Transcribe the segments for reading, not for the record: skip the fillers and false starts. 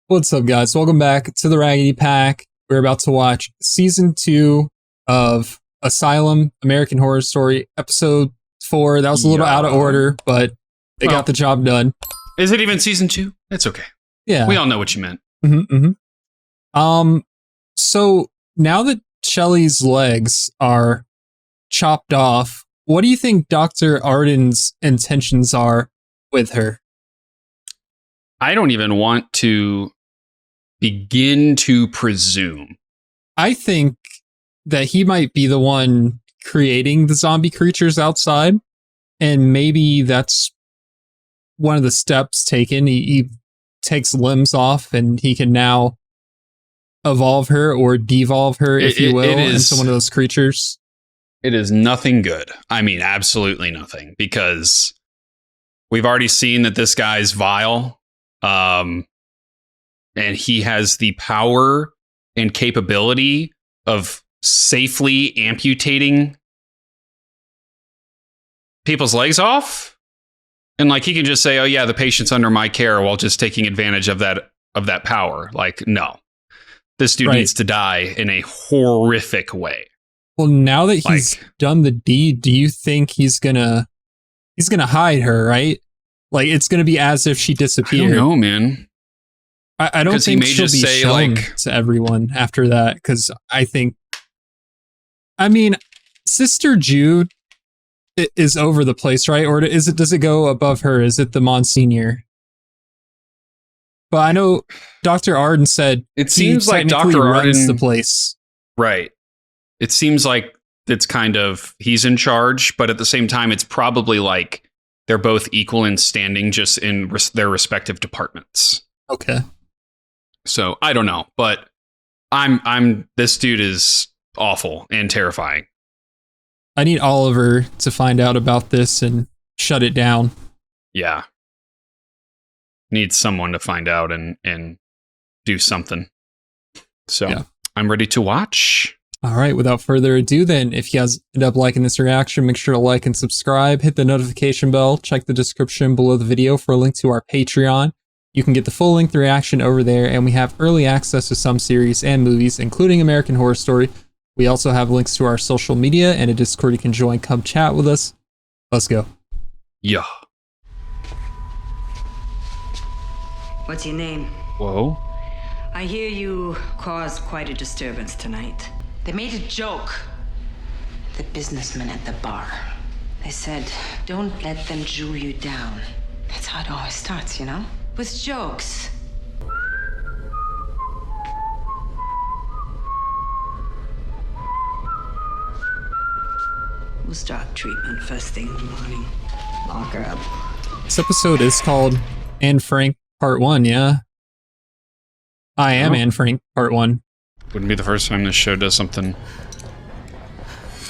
What's up, guys? Welcome back to the Raggedy Pack. We're about to watch season 2 of Asylum, American Horror Story, episode 4. That was a little out of order, but they got the job done. Is it even season 2? It's okay. Yeah. We all know what you meant. So now that Shelley's legs are chopped off, what do you think Dr. Arden's intentions are with her? I don't even want to begin to presume. I think that he might be the one creating the zombie creatures outside, and maybe that's one of the steps taken. He takes limbs off, and he can now evolve her or devolve her, if you will, into one of those creatures. It is nothing good. I mean, absolutely nothing, because we've already seen that this guy's vile. And he has the power and capability of safely amputating people's legs off. And like, he can just say, oh yeah, the patient's under my care, while just taking advantage of that power. Like, no, this dude needs to die in a horrific way. Well, now that he's done the deed, do you think he's gonna hide her, right? Like, it's gonna be as if she disappeared. I don't know, man. I don't think she'll be shown to everyone after that, because I mean, Sister Jude is over the place, right? Or does it go above her? Is it the Monsignor? But I know Dr. Arden said it seems like Dr. Arden runs the place. Right. It seems like it's kind of, he's in charge, but at the same time, it's probably like they're both equal in standing, just in their respective departments. Okay. So I don't know, but this dude is awful and terrifying. I need Oliver to find out about this and shut it down. Yeah. Need someone to find out and do something. So yeah. I'm ready to watch. All right, without further ado then, if you guys end up liking this reaction, make sure to like and subscribe, hit the notification bell, check the description below the video for a link to our Patreon. You can get the full length reaction over there, and we have early access to some series and movies, including American Horror Story. We also have links to our social media and a Discord you can join. Come chat with us. Let's go. Yeah. What's your name? Whoa. I hear you caused quite a disturbance tonight. They made a joke. The businessmen at the bar. They said, don't let them Jew you down. That's how it always starts, you know? With jokes. We'll start treatment first thing in the morning. Lock her up. This episode is called Anne Frank Part 1, yeah? I am Anne Frank Part 1. Wouldn't be the first time this show does something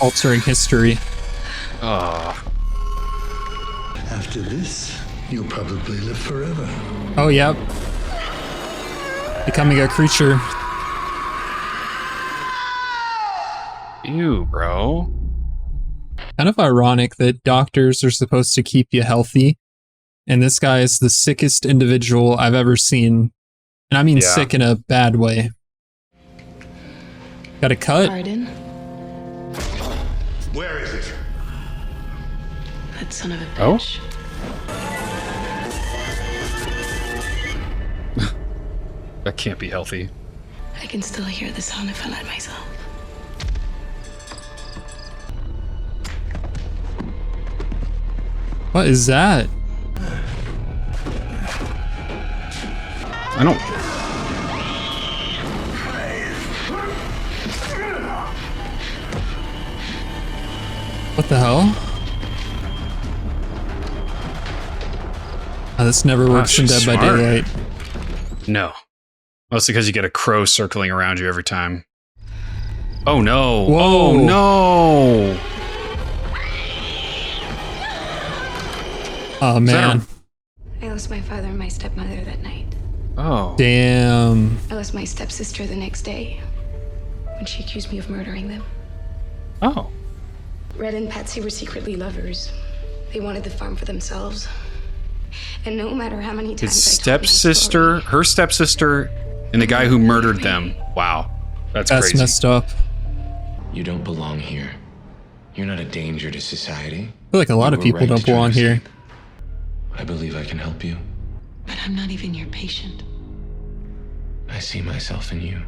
altering history. After this, you'll probably live forever. Oh, yep. Becoming a creature. Ew, bro. Kind of ironic that doctors are supposed to keep you healthy, and this guy is the sickest individual I've ever seen. And I mean sick in a bad way. Got a cut? Arden? Where is it? That son of a bitch. That can't be healthy. I can still hear the sound if I let myself. What is that? I don't... What the hell? Oh, this never works in Dead by Daylight. No. Mostly because you get a crow circling around you every time. Oh no. Whoa. Oh no. Oh man. I lost my father and my stepmother that night. Oh. Damn. I lost my stepsister the next day when she accused me of murdering them. Oh. Red and Patsy were secretly lovers. They wanted the farm for themselves. And no matter how many times His I told my stepsister, story, her stepsister, and the guy who murdered them. Wow. That's crazy. messed up. You don't belong here. You're not a danger to society. I feel like a lot of people don't belong here. I believe I can help you. But I'm not even your patient. I see myself in you.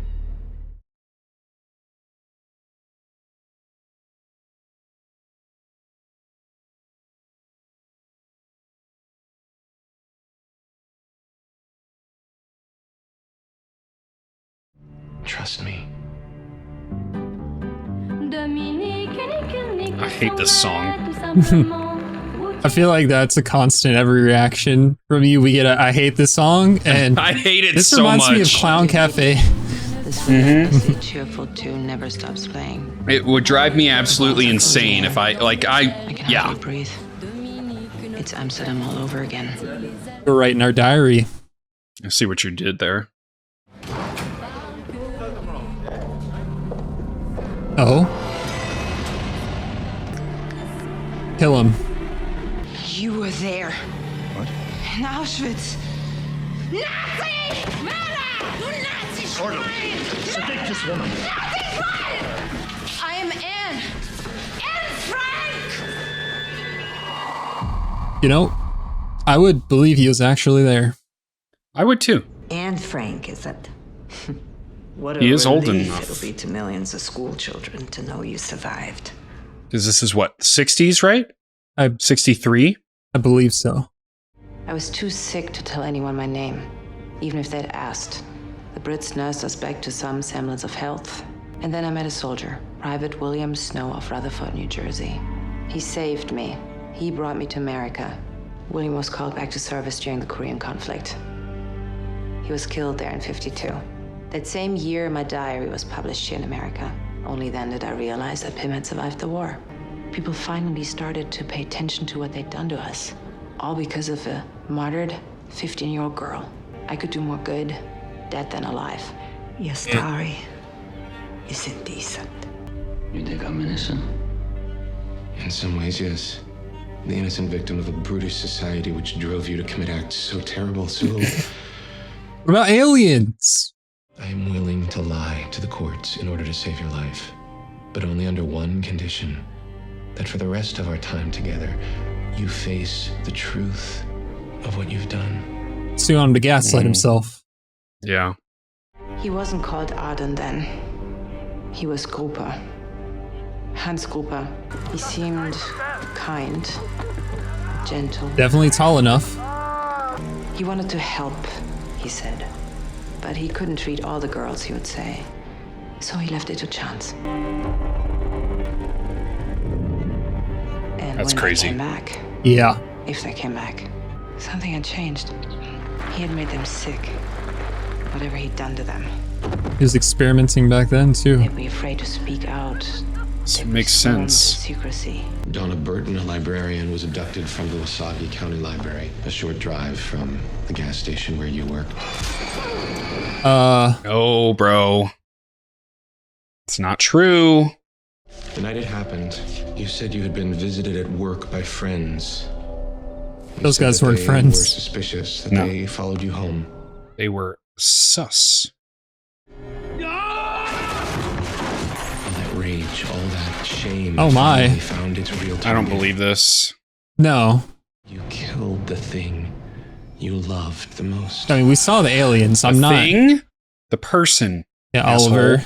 Trust me. I hate this song. I feel like that's a constant every reaction from you. We get a I hate this song, and I hate it this so reminds much. me of Clown Cafe. This relentlessly cheerful tune never stops playing. It would drive me absolutely insane if I can yeah. hardly breathe. It's Amsterdam all over again. We're writing our diary. I see what you did there. Oh. Kill him. You were there. What? In Auschwitz. Nazi! Mörder! Du Nazi-Schwein! Take this woman. Nazi-Schwein! I am Anne. Anne Frank! You know, I would believe he was actually there. I would too. Anne Frank, is that? What a He is old relief enough. it'll be to millions of school children to know you survived. Because this is what, 60s, right? I 63? believe so. I was too sick to tell anyone my name, even if they'd asked. The Brits nursed us back to some semblance of health. And then I met a soldier, Private William Snow of Rutherford, New Jersey. He saved me. He brought me to America. William was called back to service during the Korean conflict. He was killed there in '52. That same year, my diary was published here in America. Only then did I realize that Pim had survived the war. People finally started to pay attention to what they'd done to us. All because of a martyred 15-year-old girl. I could do more good dead than alive. Your story is indecent. You think I'm innocent? In some ways, yes. The innocent victim of a brutish society which drove you to commit acts so terrible, so... What about aliens? I am willing to lie to the courts in order to save your life, but only under one condition, that for the rest of our time together, you face the truth of what you've done. Still on him to gaslight himself. Yeah. He wasn't called Arden then. He was Gruber. Hans Gruber. He seemed kind, gentle. Definitely tall enough. He wanted to help, he said. But he couldn't treat all the girls, he would say. So he left it to chance. And That's when crazy. they came back, Yeah. if they came back, something had changed. He had made them sick. Whatever he'd done to them. He was experimenting back then, too. They'd be afraid to speak out. This They'd be makes sworn to sense. secrecy. Donna Burton, a librarian, was abducted from the Wasabi County Library, a short drive from the gas station where you work. Oh, bro. It's not true. The night it happened, you said you had been visited at work by friends. You Those said guys that weren't they friends. were suspicious, that No. they followed you home. They were sus. All that rage, all that shame. Oh my. finally found its real I don't target. believe this. No. You killed the thing you loved the most. I mean, we saw the aliens. I'm The not. thing? The person. Yeah, asshole. Oliver.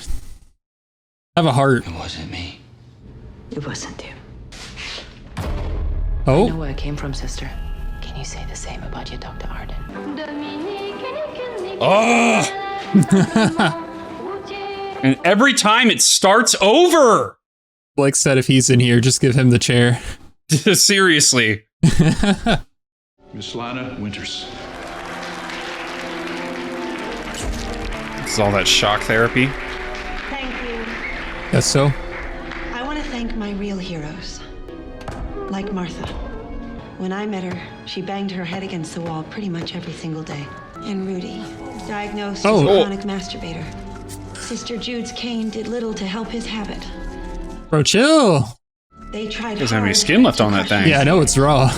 Have a heart. It wasn't me. It wasn't you. I know Oh, where I came from, sister. Can you say the same about your Dr. Arden? Oh! And every time it starts over. Blake said if he's in here, just give him the chair. Seriously. Miss Lana Winters. This is all that shock therapy. Thank you. Guess so. I want to thank my real heroes. Like Martha. When I met her, she banged her head against the wall pretty much every single day. And Rudy, diagnosed as a chronic masturbator. Sister Jude's cane did little to help his habit. Bro, chill. They tried Doesn't have any hard skin left to on that crush thing. Yeah, I know it's raw.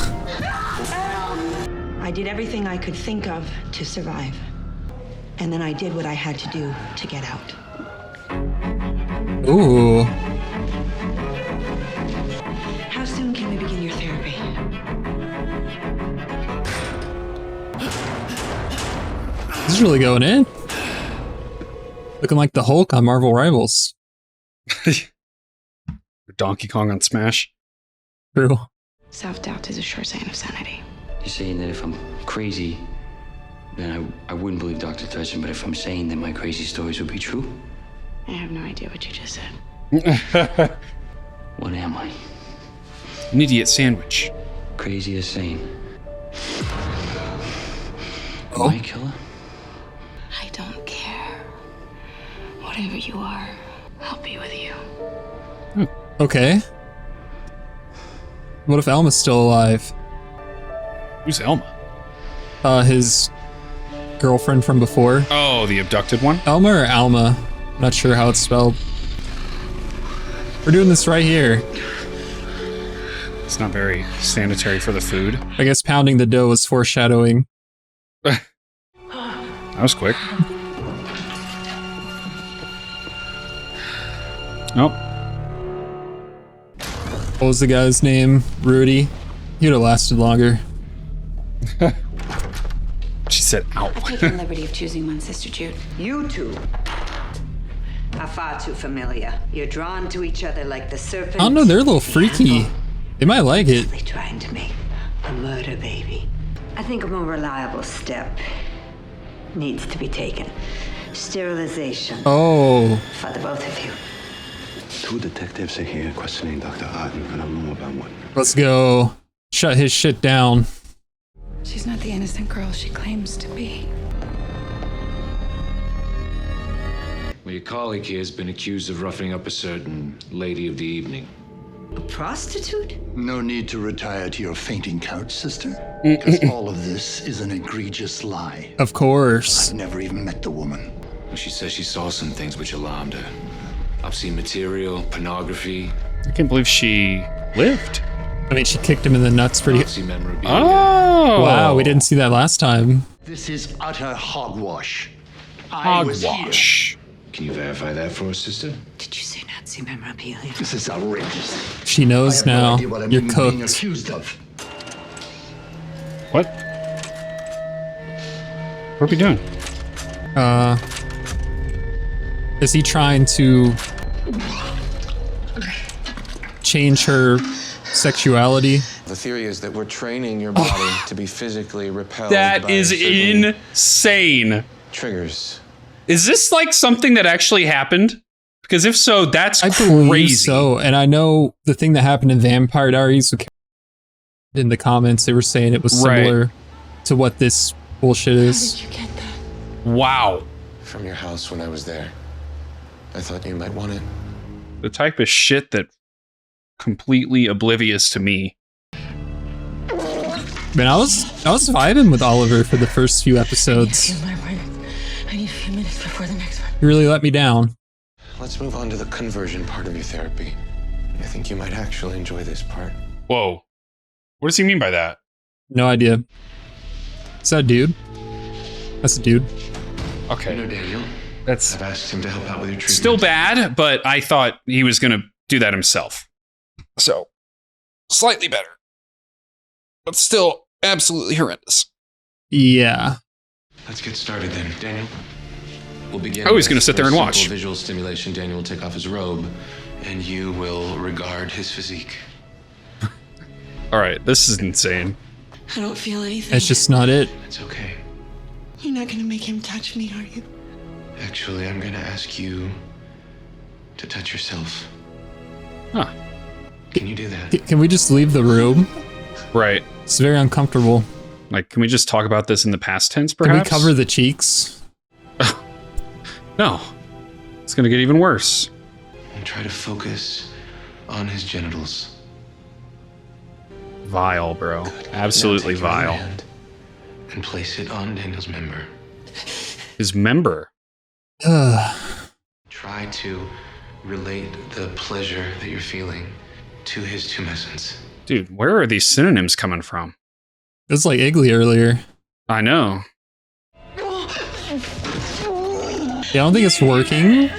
I did everything I could think of to survive. And then I did what I had to do to get out. Ooh. How soon can we begin your therapy? This is really going in. Looking like the Hulk on Marvel Rivals. Donkey Kong on Smash. True. Self-doubt is a sure sign of sanity. You're saying that if I'm crazy, then I wouldn't believe Dr. Tyson, but if I'm saying that my crazy stories would be true? I have no idea what you just said. What am I? An idiot sandwich. Crazy as sane. Am Oh. I a killer? I don't care. Whatever you are, I'll be with you. Okay. What if Elma's still alive? Who's Elma? His girlfriend from before. Oh, the abducted one? Elma or Alma? Not sure how it's spelled. We're doing this right here. It's not very sanitary for the food. I guess pounding the dough was foreshadowing. That was quick. Nope. What was the guy's name? Rudy? He'd have lasted longer. She said, ow. I take the liberty of choosing one, Sister Jude. You two are far too familiar. You're drawn to each other like the serpent. I don't know, they're a little to the freaky. apple. They might like it. They're trying to make a murder baby. I think a more reliable step needs to be taken. Sterilization Oh. for the both of you. 2 detectives are here questioning Dr. Arden. I don't know about what. Let's go. Shut his shit down. She's not the innocent girl she claims to be. Well, your colleague here has been accused of roughing up a certain lady of the evening. A prostitute? No need to retire to your fainting couch, sister. Because all of this is an egregious lie. Of course. I've never even met the woman. Well, she says she saw some things which alarmed her. Obscene material, pornography, I can't believe she lived. I mean, she kicked him in the nuts pretty. Nazi memorabilia. Oh! Wow, we didn't see that last time. This is utter hogwash. I was here. Hogwash. Can you verify that for us, sister? Did you say Nazi memorabilia? This is outrageous. She I knows have no now. idea what I'm You're even being cooked. accused of. What? What are we doing? Is he trying to change her sexuality? The theory is that we're training your body to be physically repelled That by is certain insane. triggers. Is this like something that actually happened? Because if so, that's I believe crazy. so. And I know the thing that happened in Vampire Diaries, in the comments, they were saying it was similar to what this bullshit is. How did you get that? Wow. From your house when I was there. I thought you might want it. The type of shit that completely oblivious to me. Man, I was vibing with Oliver for the first few episodes. I need a few minutes before the next one. He really let me down. Let's move on to the conversion part of your therapy. I think you might actually enjoy this part. Whoa. What does he mean by that? No idea. Is that a dude? That's a dude. Okay. You know, Daniel, That's I've asked him to help out with your treatment. still bad, but I thought he was going to do that himself. So, slightly better. But still absolutely horrendous. Yeah. Let's get started then, Daniel. We'll begin. I was gonna with sit there and simple watch. Visual stimulation. Daniel will take off his robe, and you will regard his physique. All right, this is insane. I don't feel anything. That's just not it. It's okay. You're not gonna make him touch me, are you? Actually, I'm gonna ask you to touch yourself. Huh. Can you do that? Can we just leave the room? Right. It's very uncomfortable. Like, can we just talk about this in the past tense, Can perhaps? we cover the cheeks? No. It's going to get even worse. And try to focus on his genitals. Vile, bro. Absolutely Now take your other vile. hand and place it on Daniel's member. His member. Ugh. Try to relate the pleasure that you're feeling to his tumescence. Dude, where are these synonyms coming from? It was like Iggly earlier. I know. Yeah, I don't think it's working.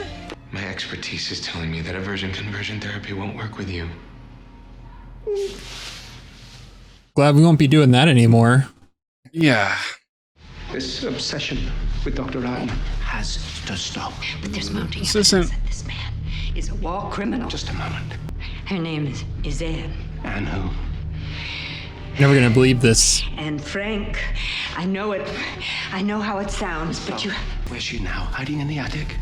My expertise is telling me that aversion conversion therapy won't work with you. Glad we won't be doing that anymore. Yeah. This obsession with Dr. Rotten has to stop. But there's mounting This evidence isn't- that this man is a war criminal. Just a moment. Her name is Anne. And who? Never gonna believe this. And Frank, I know it. I know how it sounds, but you... Where's she now? Hiding in the attic?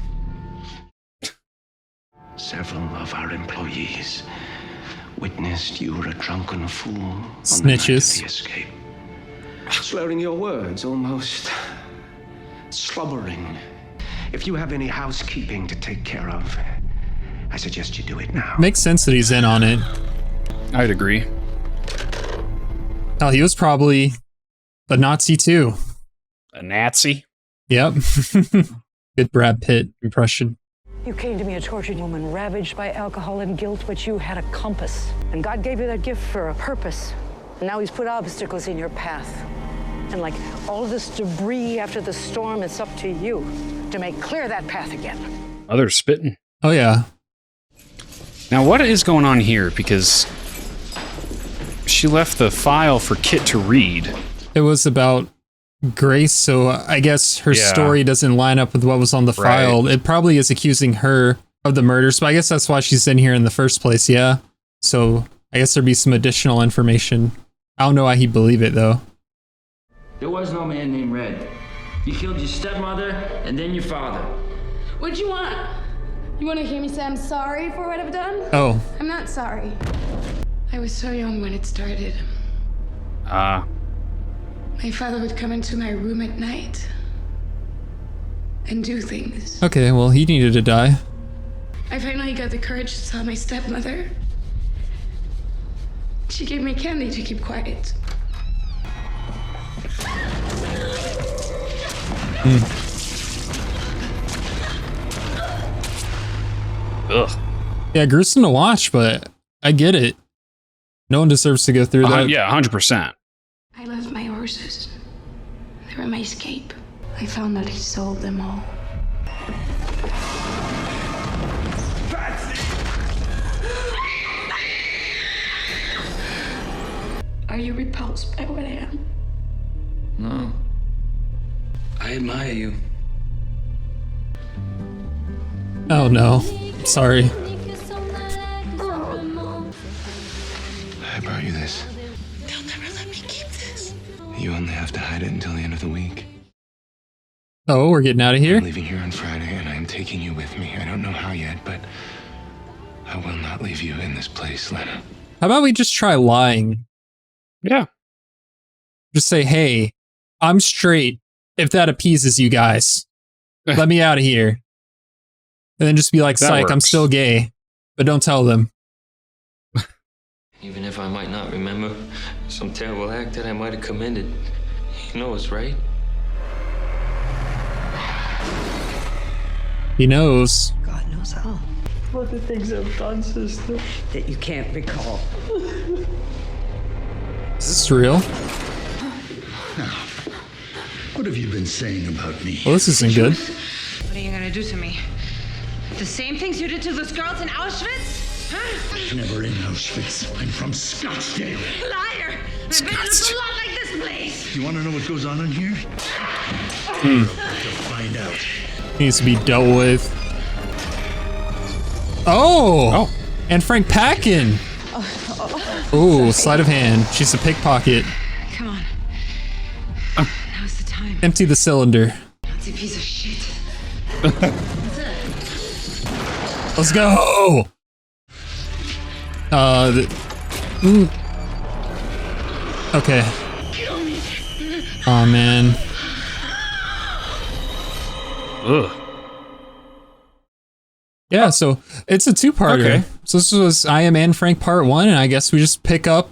Several of our employees witnessed you were a drunken fool on the night of Snitches. the escape. Slurring your words, almost slobbering. If you have any housekeeping to take care of, I suggest you do it now. Makes sense that he's in on it. I'd agree. Hell, he was probably a Nazi too. A Nazi? Yep. Good Brad Pitt impression. You came to me a tortured woman ravaged by alcohol and guilt, but you had a compass. And God gave you that gift for a purpose. And now he's put obstacles in your path. And like all of this debris after the storm, it's up to you to make clear that path again. Others spitting. Oh yeah. Now, what is going on here? Because she left the file for Kit to read. It was about Grace, so I guess her Yeah. story doesn't line up with what was on the Right. file. It probably is accusing her of the murders, but I guess that's why she's in here in the first place, yeah? So I guess there'd be some additional information. I don't know why he'd believe it, though. There was no man named Red. You killed your stepmother and then your father. What'd you want? You want to hear me say I'm sorry for what I've done? Oh. I'm not sorry. I was so young when it started. My father would come into my room at night and do things. Okay, well, he needed to die. I finally got the courage to tell my stepmother. She gave me candy to keep quiet. Ugh. Yeah, gruesome to watch, but I get it. No one deserves to go through that. Yeah, 100%. I loved my horses. They were my escape. I found that he sold them all. Are you repulsed by what I am? No. I admire you. Oh no. Sorry. I brought you this. They'll never let me keep this. You only have to hide it until the end of the week. Oh, we're getting out of here? I'm leaving here on Friday, and I am taking you with me. I don't know how yet, but I will not leave you in this place, Lena. How about we just try lying? Yeah. Just say, hey, I'm straight, if that appeases you guys. Let me out of here. And then just be like, That psych, I'm works. still gay. But don't tell them. Even if I might not remember some terrible act that I might have committed, you know it's right. He knows. God knows all. What the things I've done, sister. That you can't recall. Is this real? Now, what have you been saying about me? Well, this isn't good. What are you gonna do to me? The same things you did to those girls in Auschwitz? Huh? Never in Auschwitz. I'm from Scottsdale. Liar! I bet it looks a lot like this place. You want to know what goes on in here? To find out. Needs to be dealt with. Oh! And Frank Packin! Ooh, sleight of hand. She's a pickpocket. Come on. Now's the time. Empty the cylinder. Nazi piece of shit. Let's go! Okay. Oh man. Ugh. Yeah, so it's a two-parter. Okay. So this was I Am Anne Frank Part 1, and I guess we just pick up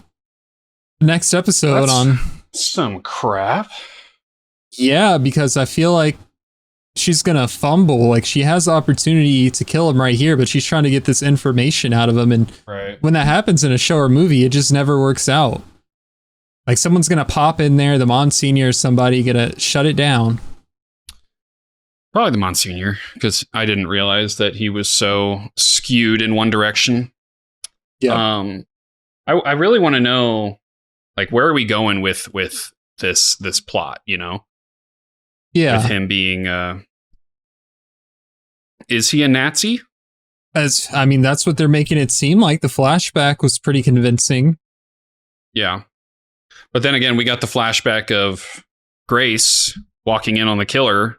the next episode That's on... some crap. Yeah, because I feel like she's gonna fumble. Like, she has the opportunity to kill him right here, but she's trying to get this information out of him, and Right. when that happens in a show or movie, it just never works out. Like someone's gonna pop in there, the Monsignor or somebody gonna shut it down. Probably the Monsignor, because I didn't realize that he was so skewed in one direction. Yeah. I really want to know, like, where are we going with this plot? You know, Yeah. with him being, is he a Nazi? That's what they're making it seem like. The flashback was pretty convincing. Yeah. But then again, we got the flashback of Grace walking in on the killer,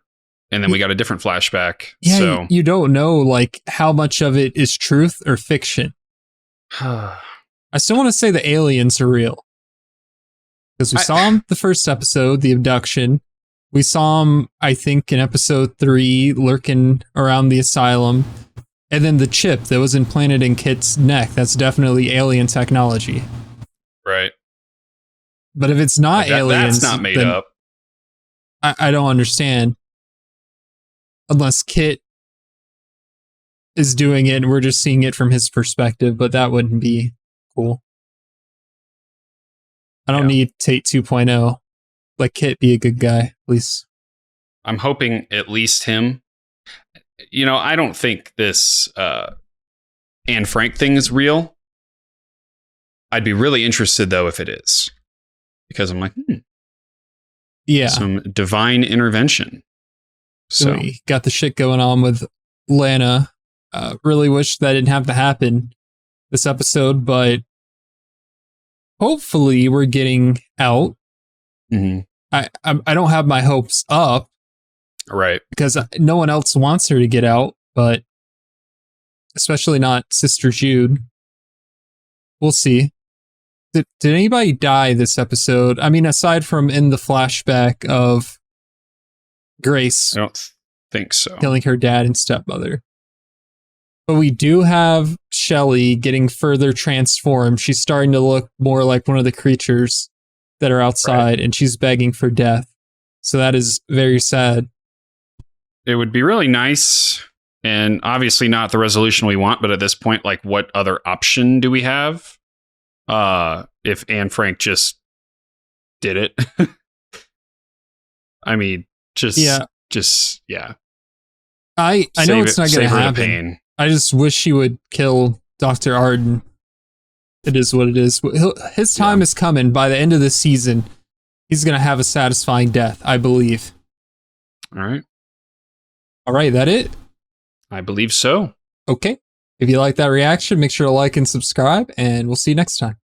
and then we got a different flashback. Yeah, so you don't know like how much of it is truth or fiction. I still want to say the aliens are real. Because we saw them the first episode, the abduction. We saw them, I think, in episode 3, lurking around the asylum. And then the chip that was implanted in Kit's neck, that's definitely alien technology. Right. But if it's not aliens, that's not made up. I don't understand. Unless Kit is doing it and we're just seeing it from his perspective, but that wouldn't be cool. I don't need Tate 2.0. Let Kit be a good guy, please. I'm hoping at least him. You know, I don't think this Anne Frank thing is real. I'd be really interested, though, if it is. Because I'm like, yeah, some divine intervention. So we got the shit going on with Lana. Really wish that didn't have to happen this episode, but hopefully we're getting out. Mm-hmm. I don't have my hopes up, right? Because no one else wants her to get out, but especially not Sister Jude. We'll see. Did anybody die this episode? I mean, aside from in the flashback of Grace, I don't think so, killing her dad and stepmother. But we do have Shelley getting further transformed. She's starting to look more like one of the creatures that are outside, and she's begging for death. So that is very sad. It would be really nice, and obviously not the resolution we want, but at this point, like, what other option do we have? If Anne Frank just did it. I mean, yeah. I know it's not going to happen. I just wish she would kill Dr. Arden. It is what it is. His time is coming. By the end of the season, he's going to have a satisfying death, I believe. All right, that it? I believe so. Okay. If you like that reaction, make sure to like and subscribe, and we'll see you next time.